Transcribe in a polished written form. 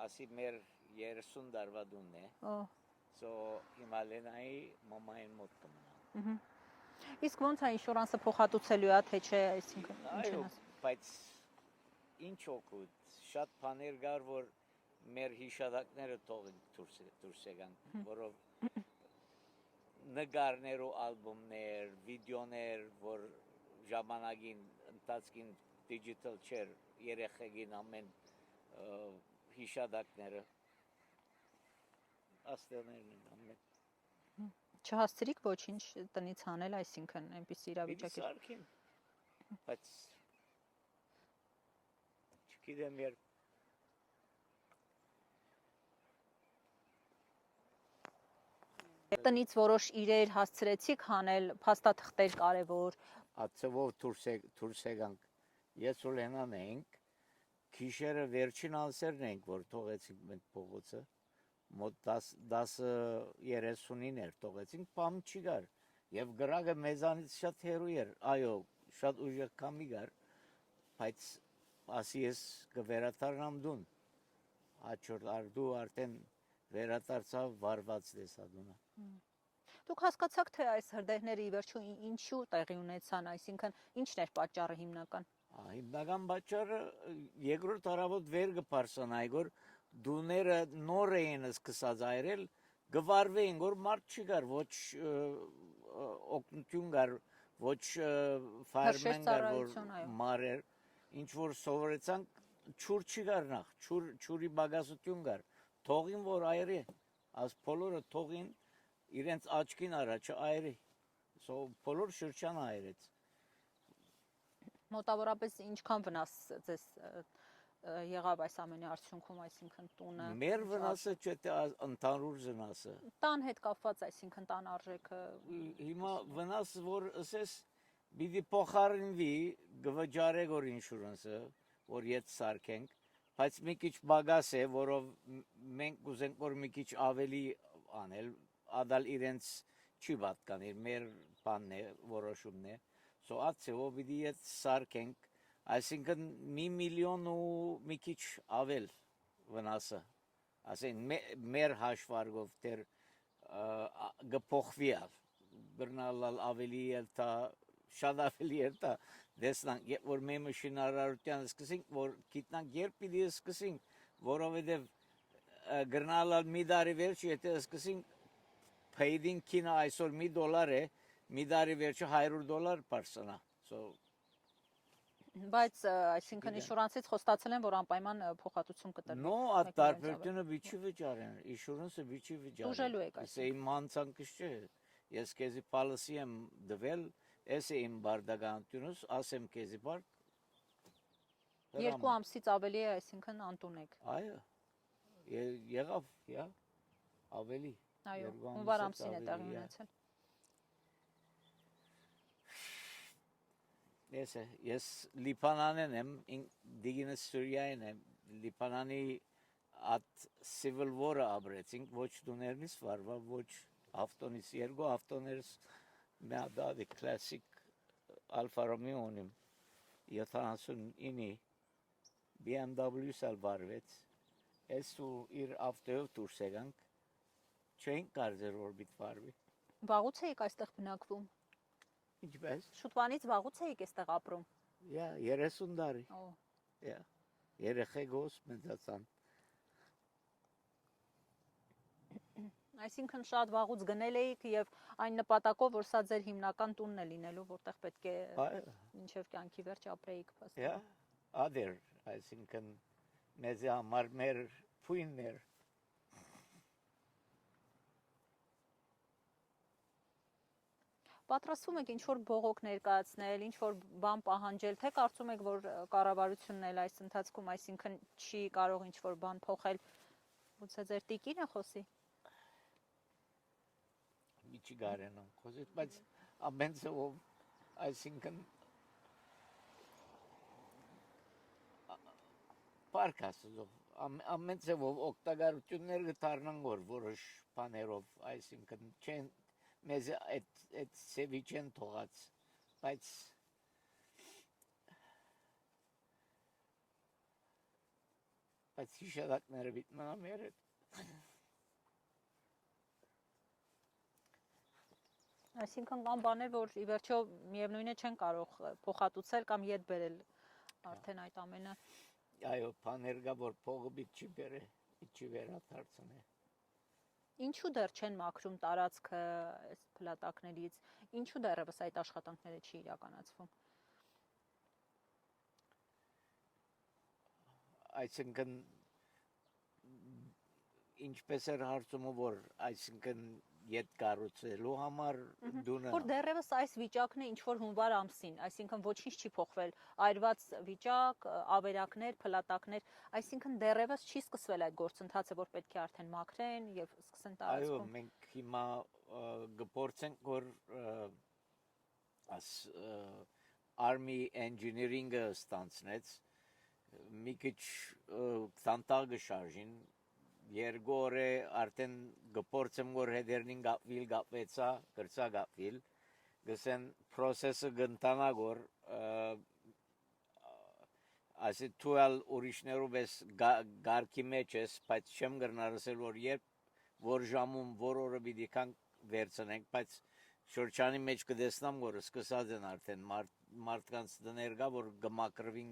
ասի մեր 30 դարվա դունն է։ So Հիմալենայի մամային մոտ կմնա։ Իսկ ոնց է ինշուրանսը փոխհատուցելու է, թե չէ, այսինքն ինչ են ասում։ Բայց ինչ օգուտ, շատ բաներ կար, որ մեր հիշատակները թողին դուրս եկան, որով նկարներ ու ալբոմներ, վիդեոներ, որ ժամանակին ընթացքին digital չէր, երեխեքին ամեն հիշատակները աստեղներն են ամեն։ Չհասցրիք ոչինչ տնից անել, այսինքն այնպիսի իրավիճակի։ Սարքին, բայց չգիտեմ երբ Տնից որոշ իրեր հասցրեցիք հանել, փաստաթղթեր կարևոր։ Ացվով դուրս եկանք, ես ու Լենան էինք, գիշերը վերջին անսերն էինք, որ թողեցինք մենք փողոցը, մոտ 10:39 էր թողեցինք, բամ չի գար, և գրակը մեզանից շատ հեռու էր, այո, շատ ուժեղ կամի գար, բայց ասի ես կվերադառնամ դուն, հաջորդ արդու արդեն վերադարձավ վարված տեսադունը։ Դուք հասկացաք, թե այս հրդեհները ի վերջո ինչու տեղի ունեցան, այսինքն ինչն էր պատճառը հիմնական։ Հիմնական պատճառը երկրորդ առավոտ վեր կփարսանայի, որ դուները նոր էին սկսած այրել, գվարվեին, որ մարդ չի գար, ոչ օգնություն գար, ոչ fireman գար, որ մարեր, ինչ որ սովորեցանք, չուր չի գար նախ, չուրի բագասություն գար, թողին, որ այրի, աս բոլորը թողին, իրենց աչքին առաջը այրի, բոլոր շրջանը այրեց։ Մոտավորապես ինչքան վնաս ձեզ եղավ այս ամենի արդյունքում, այսինքն տունը։ Մեր վնասը չէ, թե ընդհանուր վնասը։ Տան հետ կապված, այսինքն տան արժեքը։ Հիմա վնասը, որ ասես, պիտի փոխարինվի, գվճարե որ ինշուրանսը, որ ետ սարքենք, բայց մի քիչ բագաս է, որով մենք կուզենք, որ մի քիչ ավելի անել, ադալ իրենց չի պատկանիր, մեր բանն է, որոշումն է, ացեով պիտի ետ սարքենք, այսինքն 1 միլիոն ու մի քիչ ավել վնասը, ասեն մեր հաշվարգով դեր գփոխվի ալ, գրնալալ ավելի էլ տա, շատ ավելի էլ տա, դեսնանք, որ մեր մշինարարության սկսենք, որ գիտնանք երբ պիտի սկսենք, որովհետև գրնալալ մի դարի վերջ, եթե սկսենք փեյդին կինը այսօր $1 է, մի դարի վերջը $100 պարսանա, Բայց այսինքն ինշուրանսից խոստացել են, որ անպայման փոխհատուցում կտրվի։ No, at տարբերությունը բիչի վճարեն, ինշուրանսը բիչի վճարեն։ Ուժելու եք այսինքն։ Իմ մանցանկս չէ, ես քեզի policy եմ դվել, ես է իմ բարդականությունս, ասեմ քեզի բարդ։ 2 ամսից ավելի է, այսինքն անտուն եք։ Այո, եղավ, ավելի։ Այո, հունվար ամսին է տեղի ունեցել։ Ես Լիբանանեն եմ, դիգինս Սուրիային եմ, Լիբանանի at civil war-ը ապրեցինք, ոչ դուներնից վարվա, ոչ ավտոնից, երկու ավտոներս մեադադի կլասիկ Alfa Romeo ունիմ, 79-ի BMW-ս ալ վարվեց, ես ու իր ավտոյով դուրս եկանք, չենք կարծեր, որ բիտ վարվի։ Վաղուց էիք այստեղ բնակվում։ Ինչպես։ Շուտվանից վաղուց էիք այստեղ ապրում։ 30 տարի։ Երեխեքս մեծացան։ Այսինքն շատ վաղուց գնել էիք եւ այն նպատակով, որ սա ձեր հիմնական տունն է լինելու, որտեղ պետք է մինչեւ կյանքի վերջ ապրեիք փաստորեն։ Ադեր, այսինքն մեզ համար մեր փույններ։ Պատրաստվում եք ինչ-որ բողոք ներկայացնել, ինչ-որ բան պահանջել, թե կարծում եք, որ կառավարությունն էլ այս ընթացքում, այսինքն չի կարող ինչ-որ բան փոխել, գուցե ձեր տիկին է խոսի։ Միջի գարենան խոսի, բայց ամեն ձևով, այսինքն պարկ ասելով, ամեն ձևով օգտագործություններ կդառնան որոշ բաներով, այսինքն չեն մեզ այդ սևի չեն թողած, Բայց հիշատակները բիտ մնամ երետ։ Այսինքն կան բաներ, որ ի վերջո միևնույն է չեն կարող փոխհատուցել կամ յետ բերել արդեն այդ ամենը։ Այո, բաներ կա, որ փողը բիտ չի բերե, բիտ չի վերադարձնե։ Ինչու դեռ չեն մաքրում տարածքը այս փլատակներից, ինչու դեռևս այդ աշխատանքները չի իրականացվում։ Այսինքն ինչպես էր հարցումը, որ այսինքն յետ կառուցելու համար դունը Որ դեռևս այս վիճակն է ինչ որ հունվար ամսին, այսինքն ոչինչ չի փոխվել, այրված վիճակ, ավերակներ, փլատակներ, այսինքն դեռևս չի սկսվել այդ գործընթացը, որ պետք է արդեն մաքրեն եւ սկսեն այո, տարածքում։ մենք հիմա գործենք, որ Army Engineering-ը ստանցնեց մի քիչ տանտագը շարժին երկու օր է արդեն գործեմ որ հետերնին գապվեցա գրծա գապվիլ գսեն process-ը գնտանա որ ասի թուալ ուրիշներով ես գարկի մեջ ես բայց չեմ գրնարսել որ երբ որ ժամում որ օրը պիտի կան վերցնենք բայց շրջանի մեջ կդեսնամ որ սկսած են արդեն մարդկանց դներ գա որ գմակրվին